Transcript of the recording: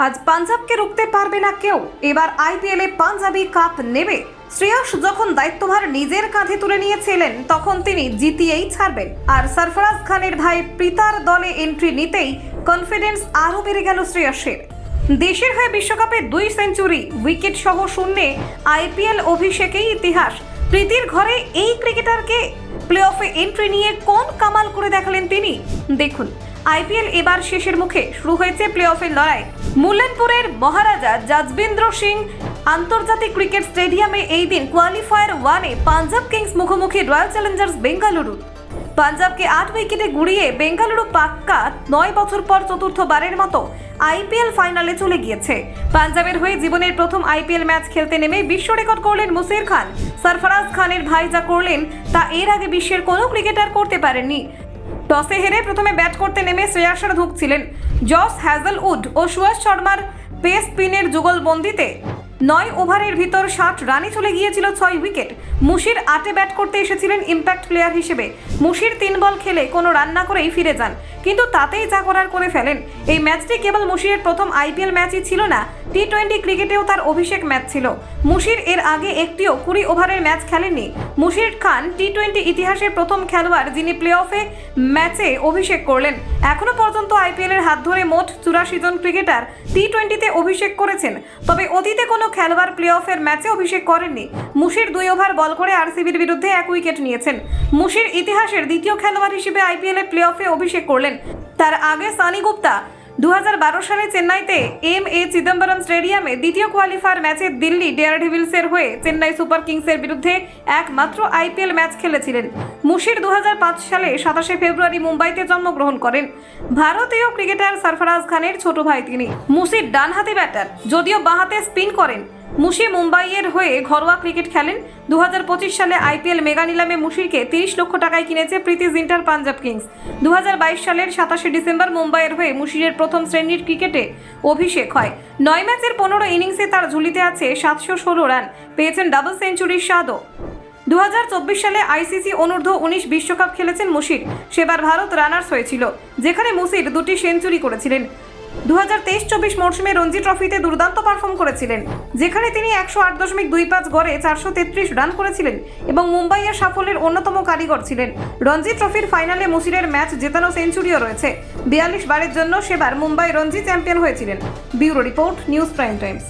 আজ পাঞ্জাবকে রুখতে পারবে না কেউ। এবার আইপিএলে পাঞ্জাবি কাপ নেবে। শ্রেয়স যখন দায়িত্বভার নিজের কাঁধে তুলে নিয়েছিলেন তখন তিনি জিতিয়েই ছাড়বেন। আর সরফরাজ খানের ভাই প্রীতার দলে এন্ট্রি নিতেই কনফিডেন্স আরও বেড়ে গেল শ্রেয়সের। দেশের হয়ে বিশ্বকাপে 2 সেঞ্চুরি, উইকেট সহ শূন্যে আইপিএল অভিষেকেই ইতিহাস। প্রীতির ঘরে এই ক্রিকেটারকে প্লে অফে এন্ট্রি নিয়ে কোন কামাল করে দেখালেন তিনি, দেখুন। আইপিএল এবার শেষের মুখে, শুরু হয়েছে প্লে অফের লড়াই। মুল্লেনপুরের মহারাজা যজবেন্দ্র সিং আন্তর্জাতিক ক্রিকেট স্টেডিয়ামে এই দিন কোয়ালিফায়ার 1-এ পাঞ্জাব কিংস মুখোমুখি রয়্যাল চ্যালেঞ্জার্স বেঙ্গালুরু। পাঞ্জাবকে 8 উইকেটে গুড়িয়ে বেঙ্গালুরু পাক্কা 9 বছর পর চতুর্থবারের মতো আইপিএল ফাইনালে চলে গিয়েছে। পাঞ্জাবের হয়ে জীবনের প্রথম আইপিএল ম্যাচ খেলতে নেমে বিশ্ব রেকর্ড করলেন মুসির খান। সরফরাজ খানের ভাই যা করলেন তা এর আগে বিশ্বের কোনো ক্রিকেটার করতে পারেননি। টসে হেরে প্রথমে ব্যাট করতে নেমে শ্রেয়াসরা ধুঁকছিলেন। জস হ্যাজেলউড ও সুয়াস শর্মার পেস স্পিনের যুগলবন্দিতে 9 ওভারের ভিতর 60 রানে চলে গিয়েছিল 6 উইকেট। মুশির 8-এ ব্যাট করতে এসেছিলেন ইম্প্যাক্ট প্লেয়ার হিসেবে। মুশির 3 বল খেলে কোনো রান না করেই ফিরে যান, কিন্তু তাতেই যা করার করে ফেলেন। এই ম্যাচটি কেবল মুশিরের প্রথম আইপিএল ম্যাচই ছিল না, টি-20 ক্রিকেটেও তার অভিষেক ম্যাচ ছিল। মুশির এর আগে একটিও 20 ওভারের ম্যাচ খেলেননি। মুশির খান টি-20 ইতিহাসের প্রথম খেলোয়াড় যিনি প্লে অফে ম্যাচে অভিষেক করলেন। এখনো পর্যন্ত আইপিএলের হাত ধরে মোট 84 জন ক্রিকেটার টি-20তে অভিষেক করেছেন, তবে অতীতে কোনো খেলোয়াড় প্লে অফের ম্যাচে অভিষেক করেননি। মুশির 2 ওভার বল করে আরসিবির বিরুদ্ধে 1 উইকেট নিয়েছেন। মুশির ইতিহাসের দ্বিতীয় খেলোয়াড় হিসেবে আইপিএলে প্লে অফে অভিষেক করলেন। তার আগে সানি গুপ্তা 2012 সালে চেন্নাইতে এম.এ. চিদম্বরম স্টেডিয়ামে দ্বিতীয় কোয়ালিফায়ার ম্যাচে দিল্লি ডেয়ারডেভিলসের হয়ে চেন্নাই সুপার কিংসের বিরুদ্ধে একমাত্র আইপিএল ম্যাচ খেলেছিলেন। মুশির 2005 সালে 27 ফেব্রুয়ারি মুম্বাইতে জন্মগ্রহণ করেন। ভারতীয় ক্রিকেটার সরফরাজ খানের ছোট ভাই তিনি। মুশির ডানহাতি ব্যাটার, যদিও বাঁহাতে স্পিন করেন। মুশি মুম্বাইয়ের হয়ে ঘরোয়া ক্রিকেট খেলেন। 2025 সালে আইপিএল মেগা নিলামে মুশিরকে 30 লক্ষ টাকায় কিনেছে প্রীতি জিন্টার পাঞ্জাব কিংস। 2022 সালের 27 ডিসেম্বর মুম্বাইয়ের হয়ে মুশিরের প্রথম শ্রেণীর ক্রিকেটে অভিষেক হয়। 9 ম্যাচের 15 ইনিংসে তার ঝুলিতে আছে 716 রান, পেয়েছেন ডাবল সেঞ্চুরির স্বাদও। 2024 সালে আইসিসি অনূর্ধ্ব 19 বিশ্বকাপ খেলেছেন মুশির। সেবার ভারত রানার্স হয়েছিল, যেখানে মুশির 2টি সেঞ্চুরি করেছিলেন। 2023-24 মরশুমে রঞ্জি ট্রফিতে দুর্দান্ত পারফর্ম করেছিলেন, যেখানে তিনি 108.25 গড়ে 433 রান করেছিলেন এবং মুম্বাইয়ের সাফল্যের অন্যতম কারিগর ছিলেন। রঞ্জি ট্রফির ফাইনালে মুশিরের ম্যাচ জেতানো সেঞ্চুরিও রয়েছে। 42 বারের জন্য সেবার মুম্বাই রঞ্জি চ্যাম্পিয়ন হয়েছিলেন। Bureau report, news prime Times.